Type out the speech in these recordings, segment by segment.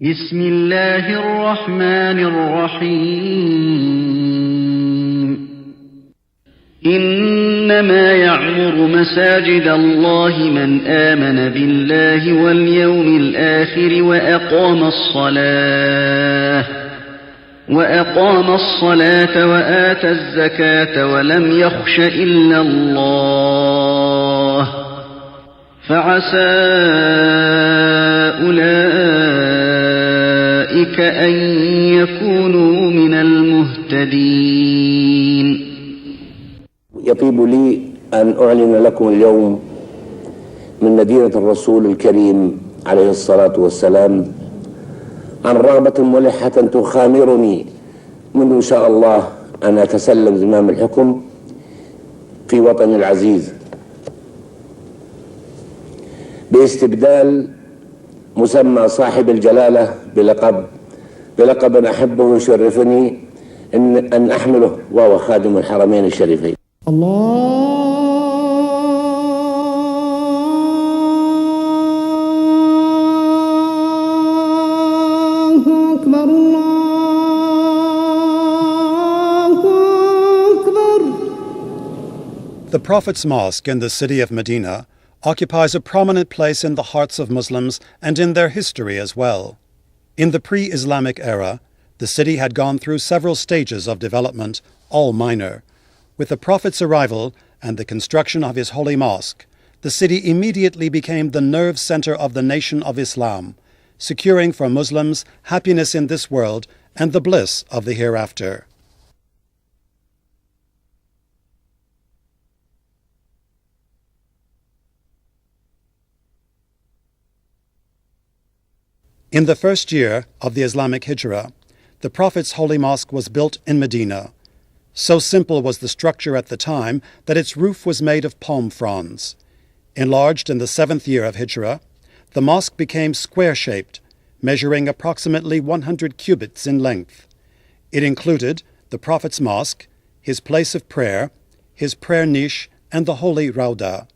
بسم الله الرحمن الرحيم إنما يعمر مساجد الله من آمن بالله واليوم الآخر وأقام الصلاة وآتى الزكاة ولم يخش إلا الله فعسى أولئك أن يكونوا من المهتدين. يطيب لي أن أعلن لكم اليوم من مدينة الرسول الكريم عليه الصلاة والسلام عن رغبة ملحة تخامرني منذ إن شاء الله أن أتسلم زمام الحكم في وطني العزيز باستبدال مسمى صاحب الجلالة بلقب أحبه يشرفني أن أحمله وهو خادم الحرمين الشريفين. الله أكبر الله أكبر. The Prophet's Mosque in the city of Medina occupies a prominent place in the hearts of Muslims and in their history as well. In the pre-Islamic era, the city had gone through several stages of development, all minor. With the Prophet's arrival and the construction of his holy mosque, the city immediately became the nerve center of the nation of Islam, securing for Muslims happiness in this world and the bliss of the hereafter. In the first year of the Islamic Hijrah, the Prophet's holy mosque was built in Medina. So simple was the structure at the time that its roof was made of palm fronds. Enlarged in the 7th year of Hijrah, the mosque became square-shaped, measuring approximately 100 cubits in length. It included the Prophet's mosque, his place of prayer, his prayer niche, and the holy Rauda.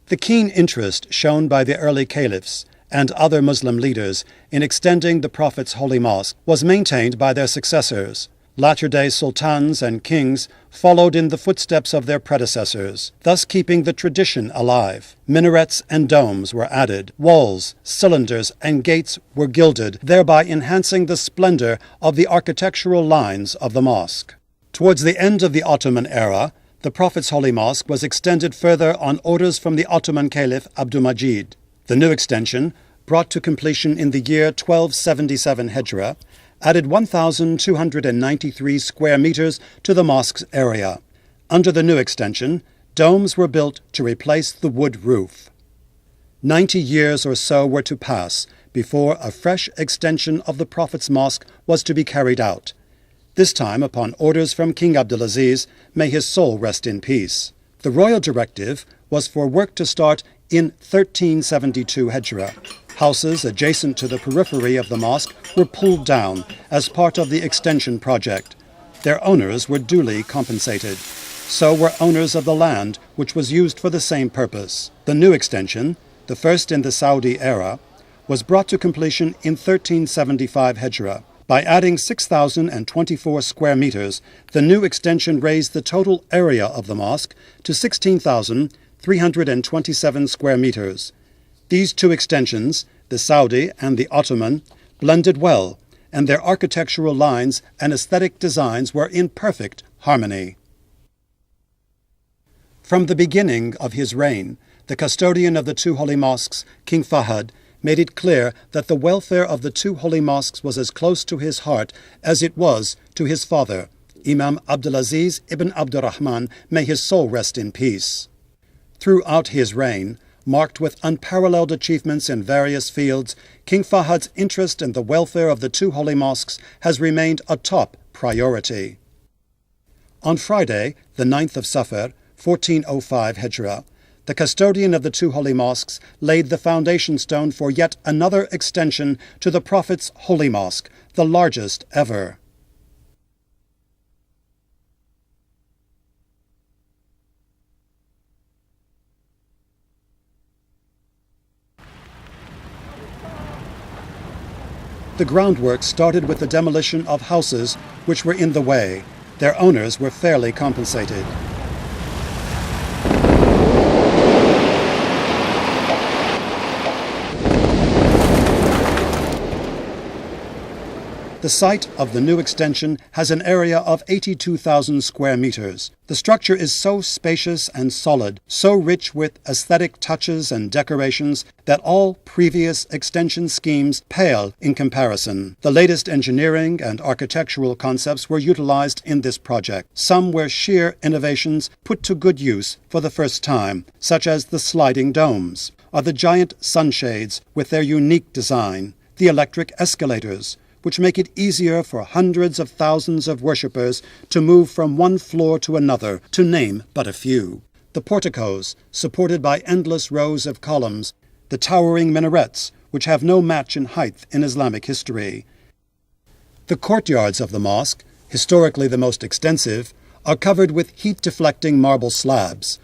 The keen interest shown by the early caliphs and other Muslim leaders in extending the Prophet's holy mosque was maintained by their successors. Latter-day sultans and kings followed in the footsteps of their predecessors, thus keeping the tradition alive. Minarets and domes were added, walls, cylinders, and gates were gilded, thereby enhancing the splendor of the architectural lines of the mosque. Towards the end of the Ottoman era, the Prophet's holy mosque was extended further on orders from the Ottoman Caliph Abdul-Majid. The new extension, brought to completion in the year 1277 Hijrah, added 1,293 square meters to the mosque's area. Under the new extension, domes were built to replace the wood roof. 90 years or so were to pass before a fresh extension of the Prophet's mosque was to be carried out, this time upon orders from King Abdulaziz, may his soul rest in peace. The royal directive was for work to start in 1372 Hijrah. Houses adjacent to the periphery of the mosque were pulled down as part of the extension project. Their owners were duly compensated. So were owners of the land which was used for the same purpose. The new extension, the first in the Saudi era, was brought to completion in 1375 Hijrah. By adding 6,024 square meters, the new extension raised the total area of the mosque to 16,327 square meters. These two extensions, the Saudi and the Ottoman, blended well, and their architectural lines and aesthetic designs were in perfect harmony. From the beginning of his reign, the custodian of the two holy mosques, King Fahd, made it clear that the welfare of the two holy mosques was as close to his heart as it was to his father, Imam Abdulaziz ibn Abdurrahman, may his soul rest in peace. Throughout his reign, marked with unparalleled achievements in various fields, King Fahd's interest in the welfare of the two holy mosques has remained a top priority. On Friday, the 9th of Safar, 1405 Hijrah, the custodian of the two holy mosques laid the foundation stone for yet another extension to the Prophet's holy mosque, the largest ever. The groundwork started with the demolition of houses which were in the way. Their owners were fairly compensated. The site of the new extension has an area of 82,000 square meters. The structure is so spacious and solid, so rich with aesthetic touches and decorations, that all previous extension schemes pale in comparison. The latest engineering and architectural concepts were utilized in this project. Some were sheer innovations put to good use for the first time, such as the sliding domes, or the giant sunshades with their unique design, the electric escalators, which make it easier for hundreds of thousands of worshippers to move from one floor to another, to name but a few. The porticos, supported by endless rows of columns, the towering minarets, which have no match in height in Islamic history. The courtyards of the mosque, historically the most extensive, are covered with heat-deflecting marble slabs.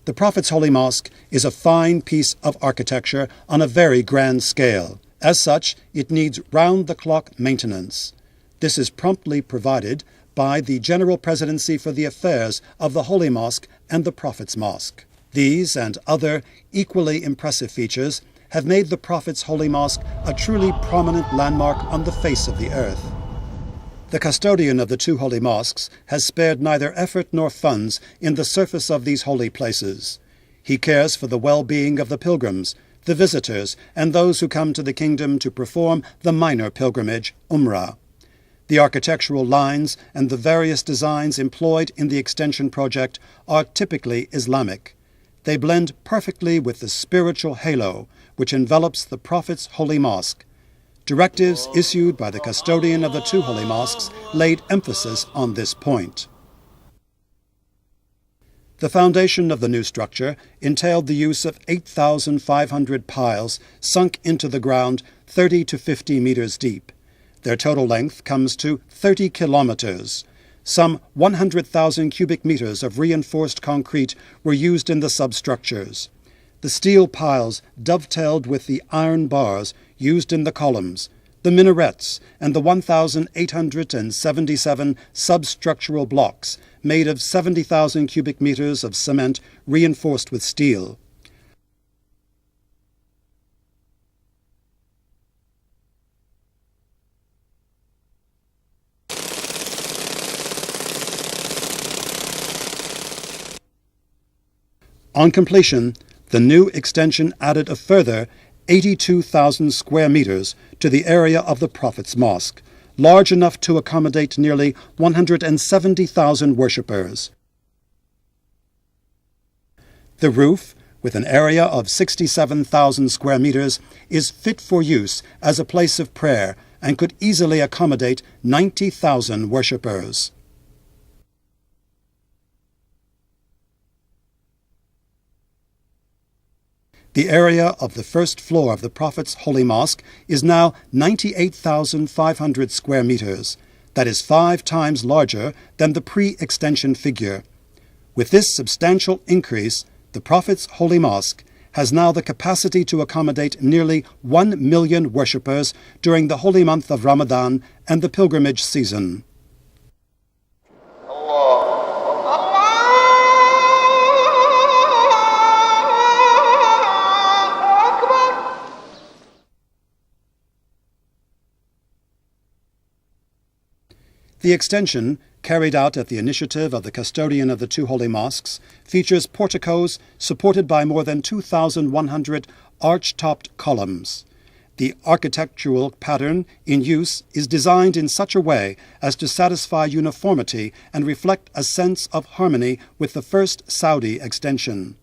The Prophet's Holy Mosque is a fine piece of architecture on a very grand scale. As such, it needs round-the-clock maintenance. This is promptly provided by the General Presidency for the Affairs of the Holy Mosque and the Prophet's Mosque. These and other equally impressive features have made the Prophet's Holy Mosque a truly prominent landmark on the face of the earth. The custodian of the two holy mosques has spared neither effort nor funds in the service of these holy places. He cares for the well-being of the pilgrims, the visitors, and those who come to the kingdom to perform the minor pilgrimage, Umrah. The architectural lines and the various designs employed in the extension project are typically Islamic. They blend perfectly with the spiritual halo which envelops the Prophet's Holy Mosque. Directives issued by the custodian of the two holy mosques laid emphasis on this point. The foundation of the new structure entailed the use of 8,500 piles sunk into the ground 30 to 50 meters deep. Their total length comes to 30 kilometers. Some 100,000 cubic meters of reinforced concrete were used in the substructures. The steel piles dovetailed with the iron bars used in the columns, the minarets, and the 1,877 substructural blocks made of 70,000 cubic meters of cement reinforced with steel. On completion, the new extension added a further 82,000 square meters to the area of the Prophet's Mosque, large enough to accommodate nearly 170,000 worshippers. The roof, with an area of 67,000 square meters, is fit for use as a place of prayer and could easily accommodate 90,000 worshippers. The area of the first floor of the Prophet's Holy Mosque is now 98,500 square meters. That is 5 times larger than the pre-extension figure. With this substantial increase, the Prophet's Holy Mosque has now the capacity to accommodate nearly 1 million worshippers during the holy month of Ramadan and the pilgrimage season. The extension, carried out at the initiative of the custodian of the two holy mosques, features porticos supported by more than 2,100 arch-topped columns. The architectural pattern in use is designed in such a way as to satisfy uniformity and reflect a sense of harmony with the first Saudi extension.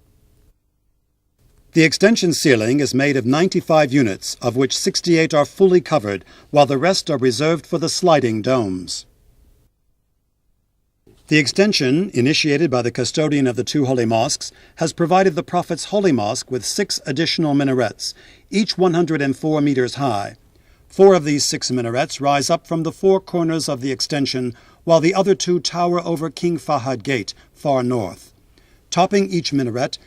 The extension ceiling is made of 95 units, of which 68 are fully covered, while the rest are reserved for the sliding domes. The extension, initiated by the custodian of the two holy mosques, has provided the Prophet's Holy Mosque with 6 additional minarets, each 104 meters high. 4 of these 6 minarets rise up from the 4 corners of the extension, while the other 2 tower over King Fahad Gate, far north. Topping each minaret